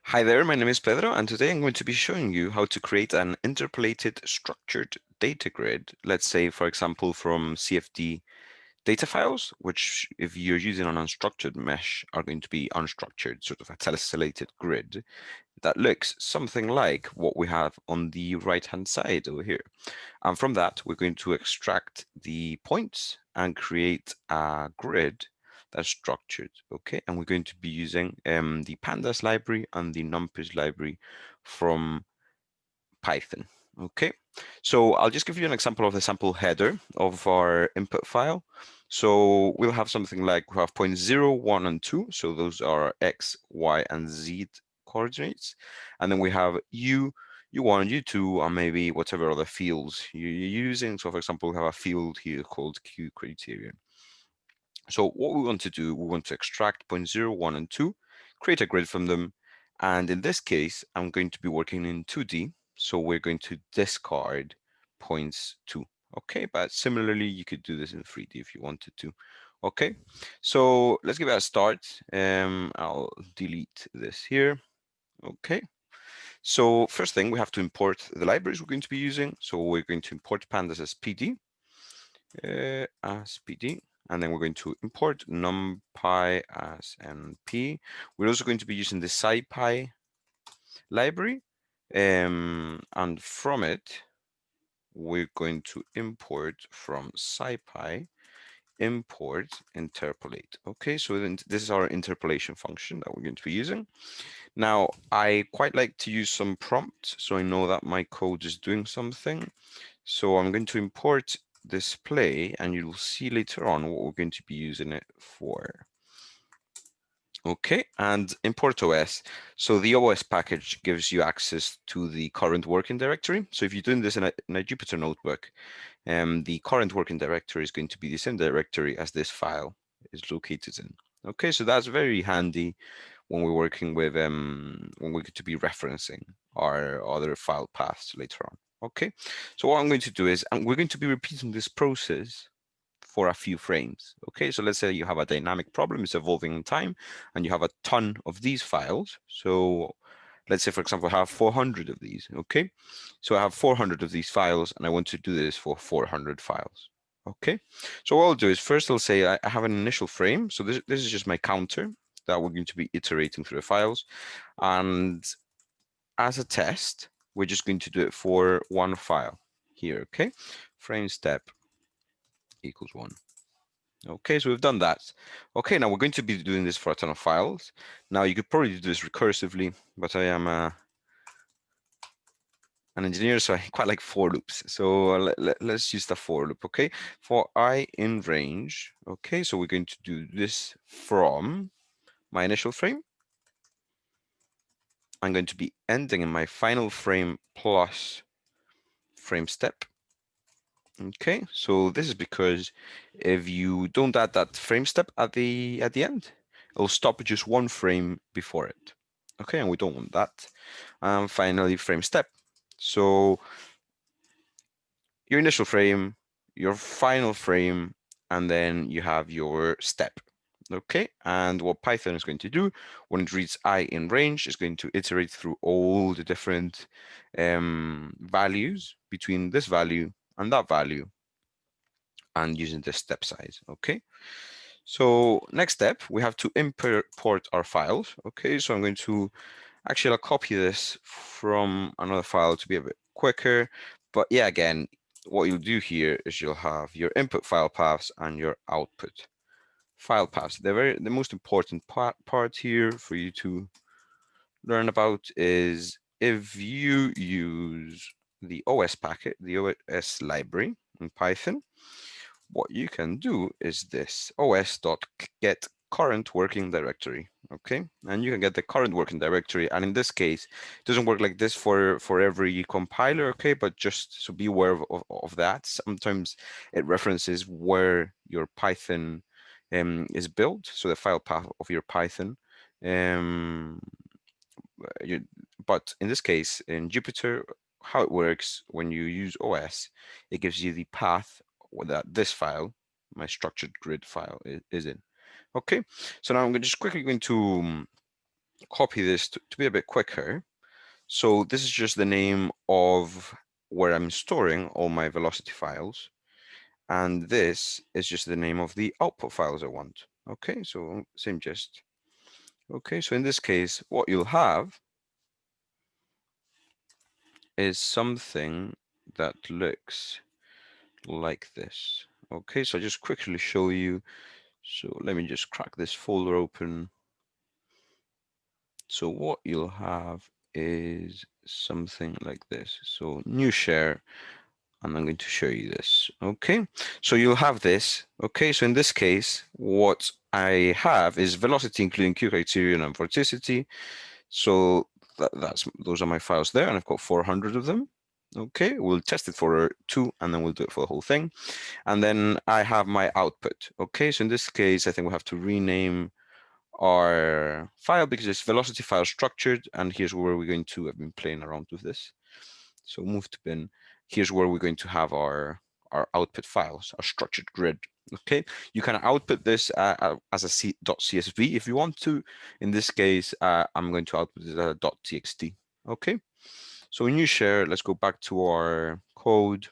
Hi there, my name is Pedro, and today I'm going to be showing you how to create an interpolated structured data grid. Let's say, for example, from CFD data files, which if you're using an unstructured mesh are going to be unstructured, sort of a tessellated grid that looks something like what we have on the right-hand side over here. And from that, we're going to extract the points and create a grid that's structured, okay? And we're going to be using the Pandas library and the Numpy library from Python, okay? So I'll just give you an example of the sample header of our input file. So we'll have something like we have points 0, 1, and 2. So those are X, Y, and Z coordinates. And then we have U, U1, U2, and maybe whatever other fields you're using. So for example, we have a field here called Q criterion. So what we want to do, we want to extract points 0, 1, and 2, create a grid from them. And in this case, I'm going to be working in 2D. So we're going to discard points 2. Okay, but similarly, you could do this in 3D if you wanted to. Okay, so let's give it a start. I'll delete this here. Okay, so first thing, we have to import the libraries we're going to be using. So we're going to import pandas as PD, and then we're going to import numpy as np. We're also going to be using the SciPy library, and from it, we're going to import from SciPy import interpolate. Okay, so then this is our interpolation function that we're going to be using. Now, I quite like to use some prompts, so I know that my code is doing something. So I'm going to import display, and you'll see later on what we're going to be using it for. Okay, and import OS. So the OS package gives you access to the current working directory. So if you're doing this in a Jupyter notebook, the current working directory is going to be the same directory as this file is located in. Okay, so that's very handy when we're working with when we're going to be referencing our other file paths later on. Okay, so what I'm going to do is we're going to be repeating this process for a few frames. Okay, so let's say you have a dynamic problem, it's evolving in time, and you have a ton of these files. So let's say, for example, I have 400 of these. Okay, so I have 400 of these files, and I want to do this for 400 files. Okay, so what I'll do is first I'll say I have an initial frame. So this is just my counter that we're going to be iterating through the files. And as a test, we're just going to do it for one file here, okay? Frame step equals 1. Okay, so we've done that. Okay, now we're going to be doing this for a ton of files. Now you could probably do this recursively, but I am an engineer, so I quite like for loops. So let's use the for loop, okay? For I in range, okay, so we're going to do this from my initial frame. I'm going to be ending in my final frame plus frame step. Okay, so this is because if you don't add that frame step at the end, it'll stop at just one frame before it. Okay, and we don't want that. And finally, frame step. So your initial frame, your final frame, and then you have your step. Okay, and what Python is going to do when it reads I in range is going to iterate through all the different values between this value and that value, and using the step size. Okay, so next step, we have to import our files. Okay, so I'm going to actually I'll copy this from another file to be a bit quicker. But yeah, again, what you'll do here is you'll have your input file paths and your output file paths. The most important part here for you to learn about is if you use the OS packet, the OS library in Python, what you can do is this os.get current working directory. Okay, and you can get the current working directory, and in this case it doesn't work like this for every compiler, okay, but just so be aware of that. Sometimes it references where your Python is built, so the file path of your Python, but in this case in Jupyter, how it works when you use OS, it gives you the path that this file, my structured grid file, is in. Okay, so now I'm just quickly going to copy this to be a bit quicker. So this is just the name of where I'm storing all my velocity files. And this is just the name of the output files I want. Okay, so same gist. Okay, so in this case, what you'll have is something that looks like this. Okay, so I'll just quickly show you. So let me just crack this folder open. So what you'll have is something like this. So new share, and I'm going to show you this. Okay, so you'll have this. Okay, so in this case, what I have is velocity, including Q criterion and vorticity. So those are my files there, and I've got 400 of them. Okay, we'll test it for 2, and then we'll do it for the whole thing. And then I have my output. Okay, so in this case, I think we have to rename our file because it's velocity file structured, and here's where we're going to have been playing around with this. So move to bin. Here's where we're going to have our output files, our structured grid. Okay, you can output this as a .csv if you want to. In this case, I'm going to output it as a .txt. Okay, so when you share, let's go back to our code.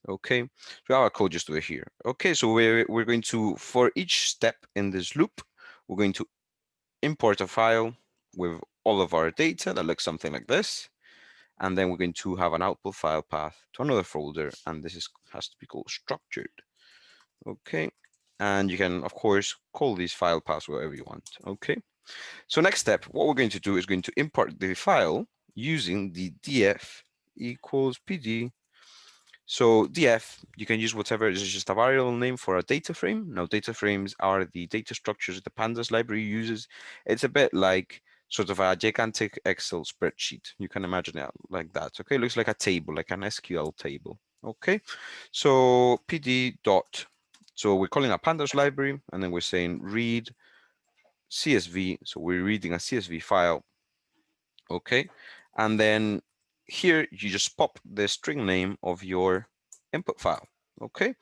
Okay, so our code just over here. Okay, so we're going to, for each step in this loop, we're going to import a file with all of our data that looks something like this. And then we're going to have an output file path to another folder, and this has to be called structured. Okay, and you can, of course, call these file paths whatever you want. Okay, so next step, what we're going to do is going to import the file using the df equals pd. So df, you can use whatever, it's just a variable name for a data frame. Now, data frames are the data structures the Pandas library uses. It's a bit like sort of a gigantic Excel spreadsheet. You can imagine it like that. Okay, it looks like a table, like an SQL table. Okay, so pd dot, so we're calling a Pandas library, and then we're saying read CSV. So we're reading a CSV file. Okay, and then here you just pop the string name of your input file. Okay,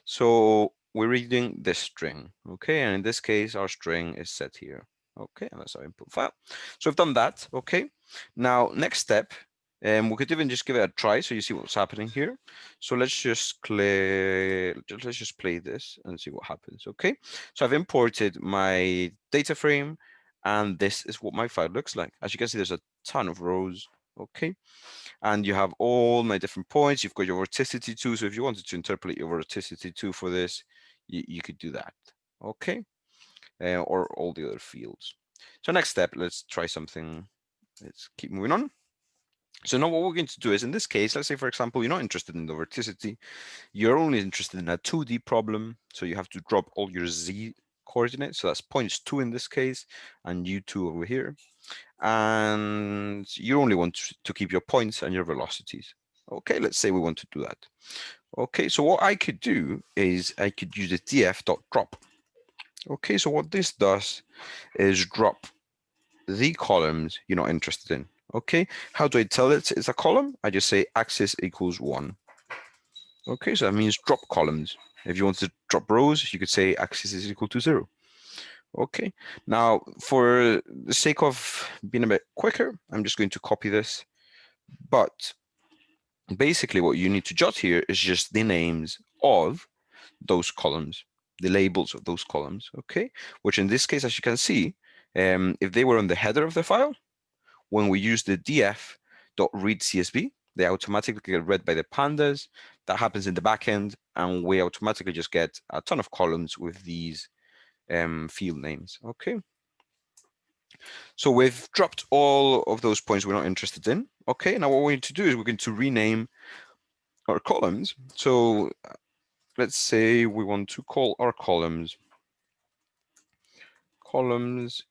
so we're reading this string. Okay, and in this case, our string is set here. Okay, and that's our input file. So we've done that. Okay, now next step, we could even just give it a try so you see what's happening here. So let's just play this and see what happens. Okay, so I've imported my data frame, and this is what my file looks like. As you can see, there's a ton of rows. Okay, and you have all my different points. You've got your vorticity too. So if you wanted to interpolate your vorticity too for this, you could do that. Okay, or all the other fields. So next step, let's try something. Let's keep moving on. So now what we're going to do is, in this case, let's say, for example, you're not interested in the vorticity. You're only interested in a 2D problem. So you have to drop all your Z coordinates. So that's points 2 in this case, and U2 over here. And you only want to keep your points and your velocities. Okay, let's say we want to do that. Okay, so what I could do is I could use the df.drop. Okay, so what this does is drop the columns you're not interested in. Okay, how do I tell it it's a column? I just say axis equals 1. Okay, so that means drop columns. If you want to drop rows, you could say axis is equal to 0. Okay, now for the sake of being a bit quicker, I'm just going to copy this. But basically what you need to jot here is just the names of those columns, the labels of those columns, okay? Which in this case, as you can see, if they were on the header of the file, when we use the df.readCSV, they automatically get read by the pandas. That happens in the backend, and we automatically just get a ton of columns with these field names, okay? So we've dropped all of those points we're not interested in. Okay, now what we need to do is we're going to rename our columns. So let's say we want to call our columns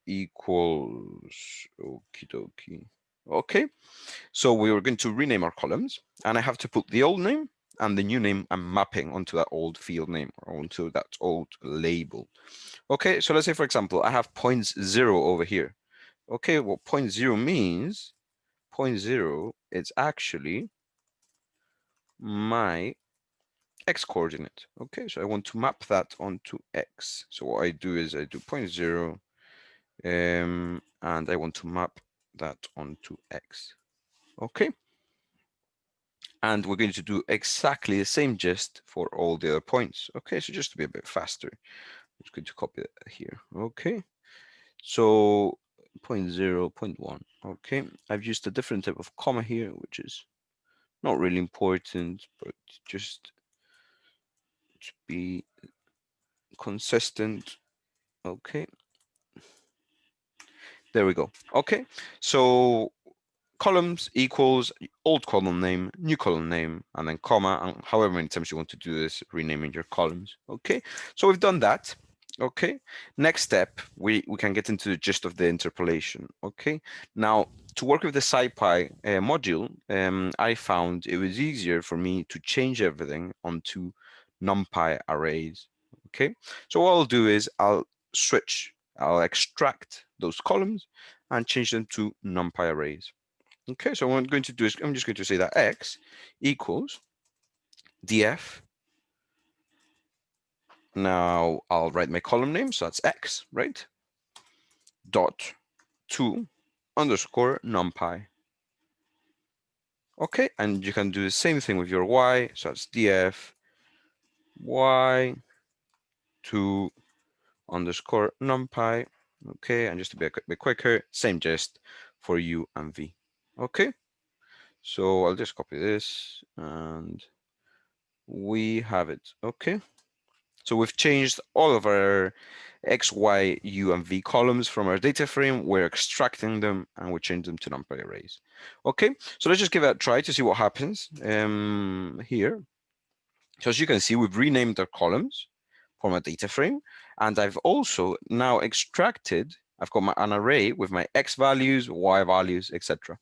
equals okie dokie. Okay, so we are going to rename our columns, and I have to put the old name and the new name I'm mapping onto that old field name or onto that old label. Okay, so let's say, for example, I have 0.0 over here. Okay, what 0.0 means, 0.0 is actually my x coordinate. Okay, so I want to map that onto x. So what I do is I do 0.0 and I want to map that onto X. Okay. And we're going to do exactly the same gist for all the other points. Okay, so just to be a bit faster, I'm just going to copy it here. Okay, so 0.0, 0.1. Okay, I've used a different type of comma here, which is not really important, but just to be consistent. Okay, there we go. Okay, so columns equals old column name, new column name, and then comma, and however many times you want to do this, renaming your columns. Okay, so we've done that. Okay, next step, we can get into the gist of the interpolation. Okay, now to work with the SciPy module, I found it was easier for me to change everything onto Numpy arrays. Okay, so what I'll do is I'll extract those columns and change them to Numpy arrays. Okay, so what I'm going to do is I'm just going to say that X equals df. Now I'll write my column name, so that's X, right? Dot to underscore numpy. Okay, and you can do the same thing with your Y, so that's df Y to underscore numpy. Okay, and just to be a bit quicker, same gist for U and V. Okay, so I'll just copy this and we have it. Okay. So we've changed all of our X, Y, U, and V columns from our data frame. We're extracting them and we change them to numpy arrays. Okay, so let's just give it a try to see what happens here. So as you can see, we've renamed our columns from a data frame, and I've also now extracted, I've got an array with my X values, Y values, etc.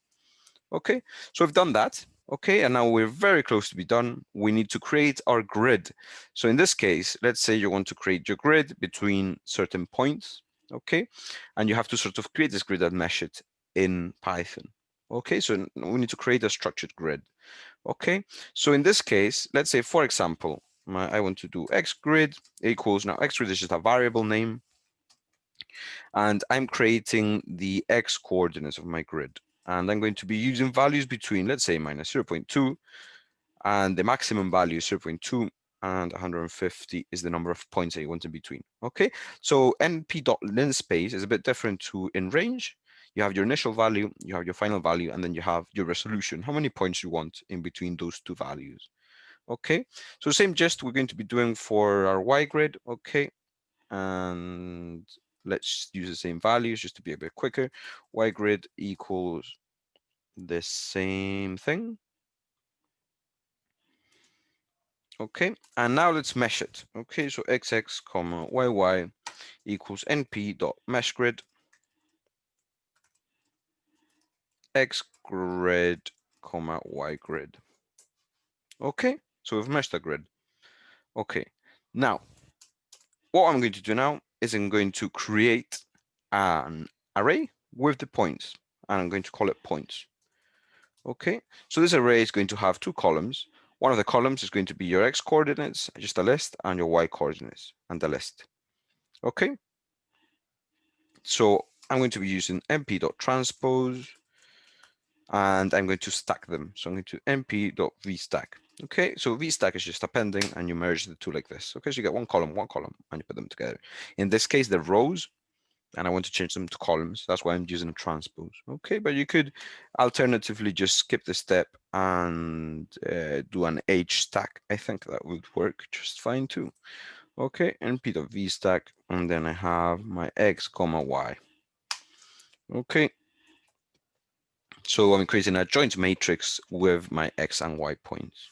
Okay, so we've done that. Okay, and now we're very close to be done. We need to create our grid. So in this case, let's say you want to create your grid between certain points. Okay, and you have to sort of create this grid and mesh it in Python. Okay, so we need to create a structured grid. Okay, so in this case, let's say, for example, I want to do X grid equals, now X grid is just a variable name, and I'm creating the X coordinates of my grid. And I'm going to be using values between, let's say, minus 0.2, and the maximum value is 0.2, and 150 is the number of points that you want in between. Okay, so np.linspace is a bit different to in range. You have your initial value, you have your final value, and then you have your resolution, how many points you want in between those two values. Okay, so same gist we're going to be doing for our Y grid. Okay, and let's use the same values just to be a bit quicker. Y grid equals the same thing. Okay, and now let's mesh it. Okay, so xx comma yy equals np dot mesh grid x grid comma y grid. Okay, so we've meshed the grid. Okay, now what I'm going to do now is I'm going to create an array with the points, and I'm going to call it points. Okay, so this array is going to have two columns. One of the columns is going to be your X coordinates, just a list, and your Y coordinates and the list. Okay, so I'm going to be using np.transpose, and I'm going to stack them. So I'm going to np.vstack. Okay, so vstack is just appending, and you merge the two like this. Okay, so you get one column, and you put them together. In this case, they're rows, and I want to change them to columns. That's why I'm using a transpose. Okay, but you could alternatively just skip the step and do an H stack. I think that would work just fine too. Okay, np.vstack, and then I have my X comma Y. Okay, so I'm creating a joint matrix with my X and Y points.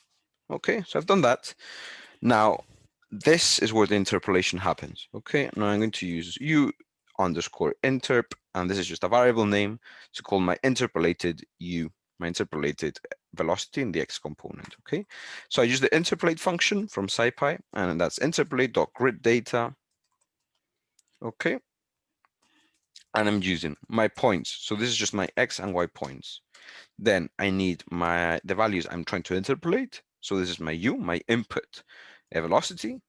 Okay, so I've done that. Now, this is where the interpolation happens. Okay, now I'm going to use U underscore interp, and this is just a variable name to call my interpolated U, my interpolated velocity in the X component. Okay, so I use the interpolate function from SciPy, and that's interpolate.gridData. Okay, and I'm using my points. So this is just my X and Y points. Then I need the values I'm trying to interpolate. So this is my U, my input velocity,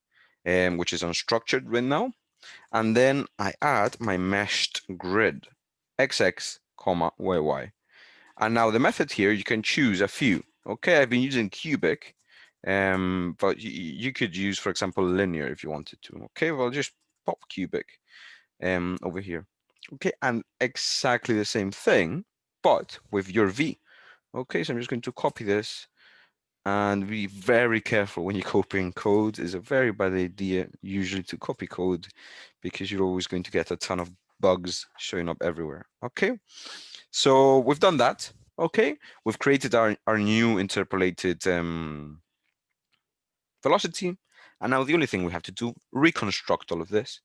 which is unstructured right now. and then I add my meshed grid, XX, comma, YY. And now the method here, you can choose a few. Okay, I've been using cubic, but you could use, for example, linear if you wanted to. Okay, well, just pop cubic over here. Okay, and exactly the same thing, but with your V. Okay, so I'm just going to copy this and be very careful when you're copying code. It's a very bad idea usually to copy code because you're always going to get a ton of bugs showing up everywhere. Okay, so we've done that. Okay, we've created our new interpolated velocity, and now the only thing we have to do, reconstruct all of this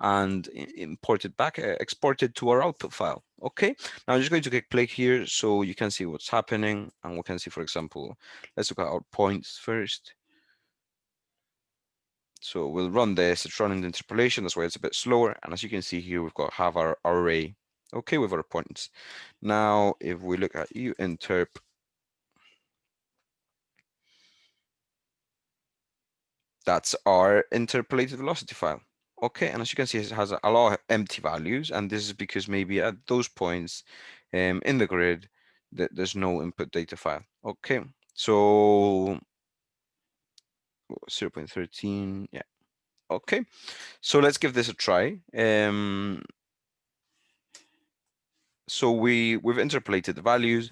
and import it back, export it to our output file. Okay, now I'm just going to click play here so you can see what's happening, and we can see, for example, let's look at our points first. So we'll run this, it's running the interpolation, that's why it's a bit slower. And as you can see here, have our array, okay, with our points. Now, if we look at uinterp, that's our interpolated velocity file. Okay, and as you can see, it has a lot of empty values, and this is because maybe at those points in the grid, there's no input data file. Okay, so 0.13, yeah. Okay, so let's give this a try. So we've interpolated the values,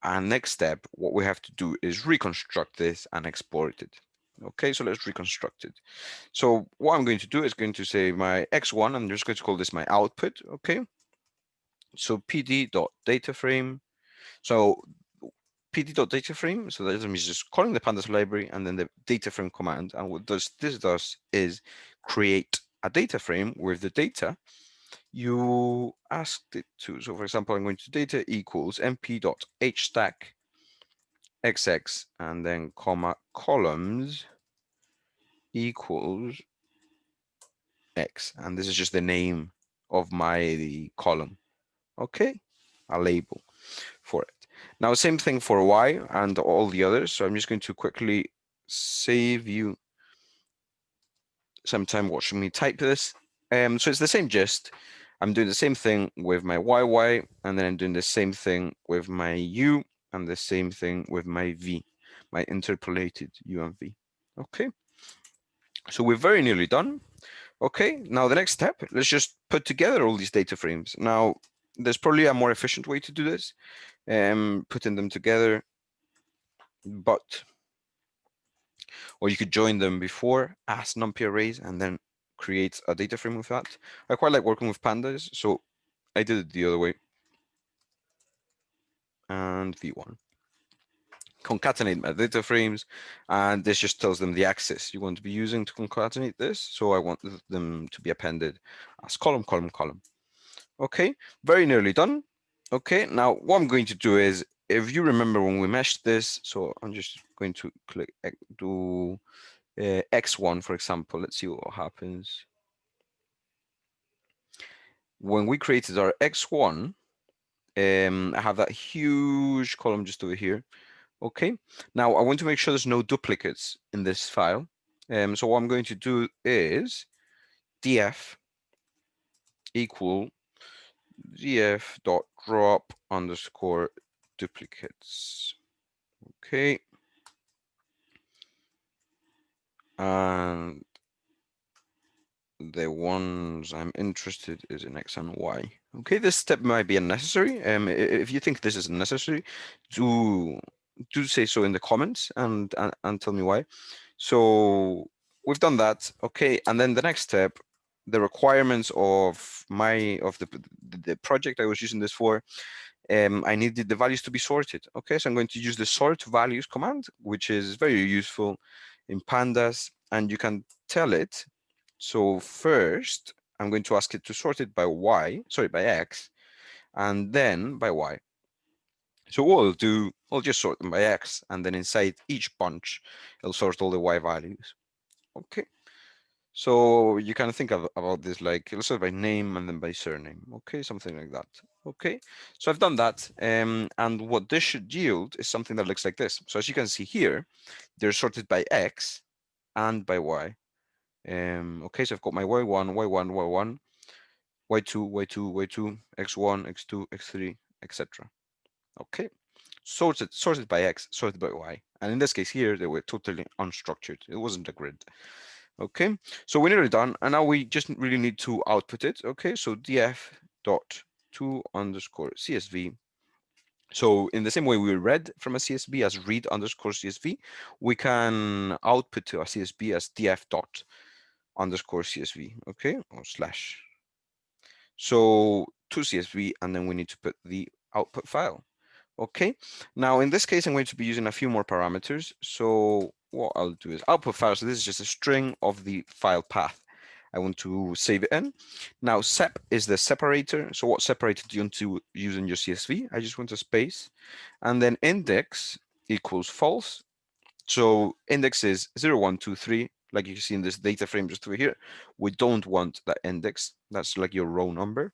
and next step, what we have to do is reconstruct this and export it. Okay, so let's reconstruct it. So what I'm going to do is going to say my x1, I'm just going to call this my output. Okay, so pd.dataframe. So pd.dataframe, so that means just calling the pandas library and then the dataframe command. And what this does is create a data frame with the data you asked it to. So for example, I'm going to data equals mp.hstack xx and then comma columns equals x, and this is just the name of my column. Okay, a label for it. Now same thing for y and all the others, so I'm just going to quickly save you some time watching me type this. So it's the same gist. I'm doing the same thing with my YY, and then I'm doing the same thing with my U, and the same thing with my V, my interpolated U and V. Okay, so we're very nearly done. Okay, now the next step, let's just put together all these data frames. Now, there's probably a more efficient way to do this, putting them together, but, or you could join them before as Numpy arrays and then create a data frame with that. I quite like working with pandas, so I did it the other way. And V1. Concatenate my data frames, and this just tells them the axis you want to be using to concatenate this. So I want them to be appended as column, column, column. Okay, very nearly done. Okay, now what I'm going to do is, if you remember when we meshed this, so I'm just going to click do x1, for example. Let's see what happens. When we created our x1, I have that huge column just over here. Okay, now I want to make sure there's no duplicates in this file. So what I'm going to do is df equal df.drop underscore duplicates. Okay, and the ones I'm interested is in X and Y. Okay, this step might be unnecessary. If you think this is necessary, do say so in the comments and tell me why. So we've done that. Okay, and then the next step, the requirements of the project I was using this for. I needed the values to be sorted. Okay, so I'm going to use the sort values command, which is very useful in pandas, and you can tell it. So first, I'm going to ask it to sort it by by X, and then by Y. So what I'll do, I'll just sort them by X, and then inside each bunch, it'll sort all the Y values. Okay. So you can think about this like, let's sort by name and then by surname. Okay, something like that. Okay, so I've done that. And what this should yield is something that looks like this. So as you can see here, they're sorted by X and by Y. Okay, so I've got my y1, y1, y1, y2, y2, y2, x1, x2, x3, etc. Okay, sorted by x, sorted by y. And in this case here, they were totally unstructured. It wasn't a grid. Okay, so we're nearly done, and now we just really need to output it. Okay, so df dot to underscore CSV. So in the same way we read from a CSV as read underscore CSV, we can output to a CSV as df dot underscore CSV, okay, or slash. So to CSV, and then we need to put the output file. Okay, now in this case, I'm going to be using a few more parameters. So what I'll do is output file. So this is just a string of the file path I want to save it in. Now sep is the separator. So what separator do you want to use in your CSV? I just want a space, and then index equals false. So index is 0, 1, 2, 3. Like you can see in this data frame just over here, we don't want that index. That's like your row number.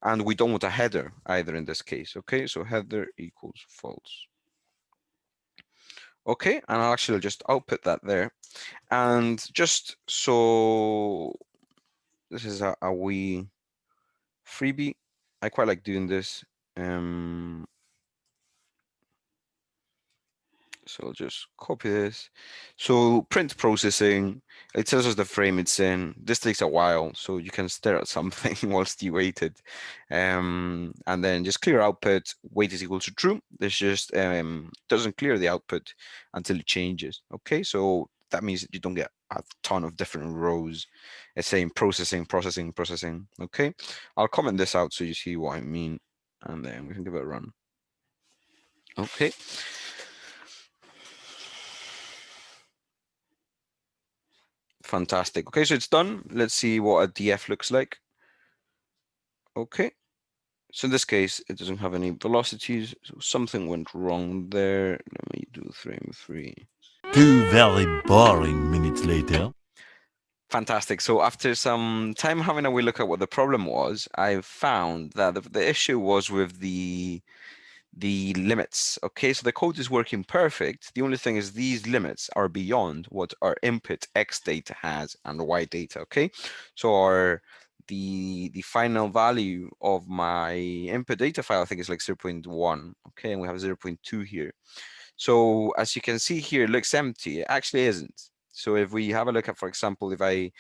And we don't want a header either in this case. Okay, so header equals false. Okay, and I'll actually just output that there. And just so this is a wee freebie. I quite like doing this. So I'll just copy this. So print processing, it tells us the frame it's in. This takes a while, so you can stare at something whilst you wait it. And then just clear output, weight is equal to true. This just doesn't clear the output until it changes. Okay, so that means that you don't get a ton of different rows. It's saying processing, processing, processing. Okay, I'll comment this out so you see what I mean, and then we can give it a run. Okay. Fantastic. Okay, so it's done. Let's see what a DF looks like. Okay. So in this case, it doesn't have any velocities. So something went wrong there. Let me do frame 3. 2 very boring minutes later. Fantastic. So after some time having a wee look at what the problem was, I found that the issue was with the limits. Okay, so the code is working perfect. The only thing is these limits are beyond what our input X data has and Y data. Okay, so the final value of my input data file, I think is like 0.1. Okay, and we have 0.2 here. So as you can see here, it looks empty. It actually isn't. So if we have a look at, for example, if I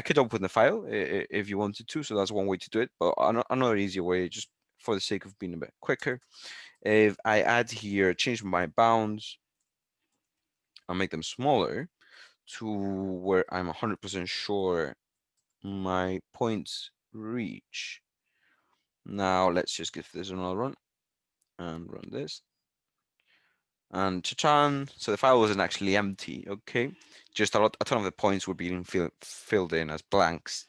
could open the file if you wanted to. So that's one way to do it. But another easier way, just for the sake of being a bit quicker, if I add here, change my bounds, I'll make them smaller to where I'm 100% sure my points reach. Now let's just give this another run and run this. And cha-chan, so the file wasn't actually empty, okay? Just a ton of the points were being filled in as blanks,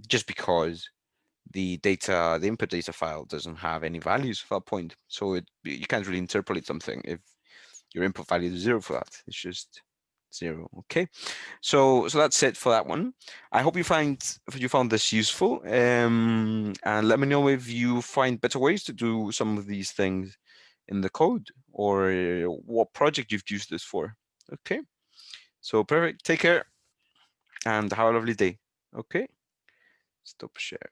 just because the input data file doesn't have any values for that point. So you can't really interpolate something if your input value is 0 for that. It's just 0. Okay, so that's it for that one. I hope you found this useful, and let me know if you find better ways to do some of these things in the code, or what project you've used this for. Okay, so perfect. Take care and have a lovely day. Okay, stop share.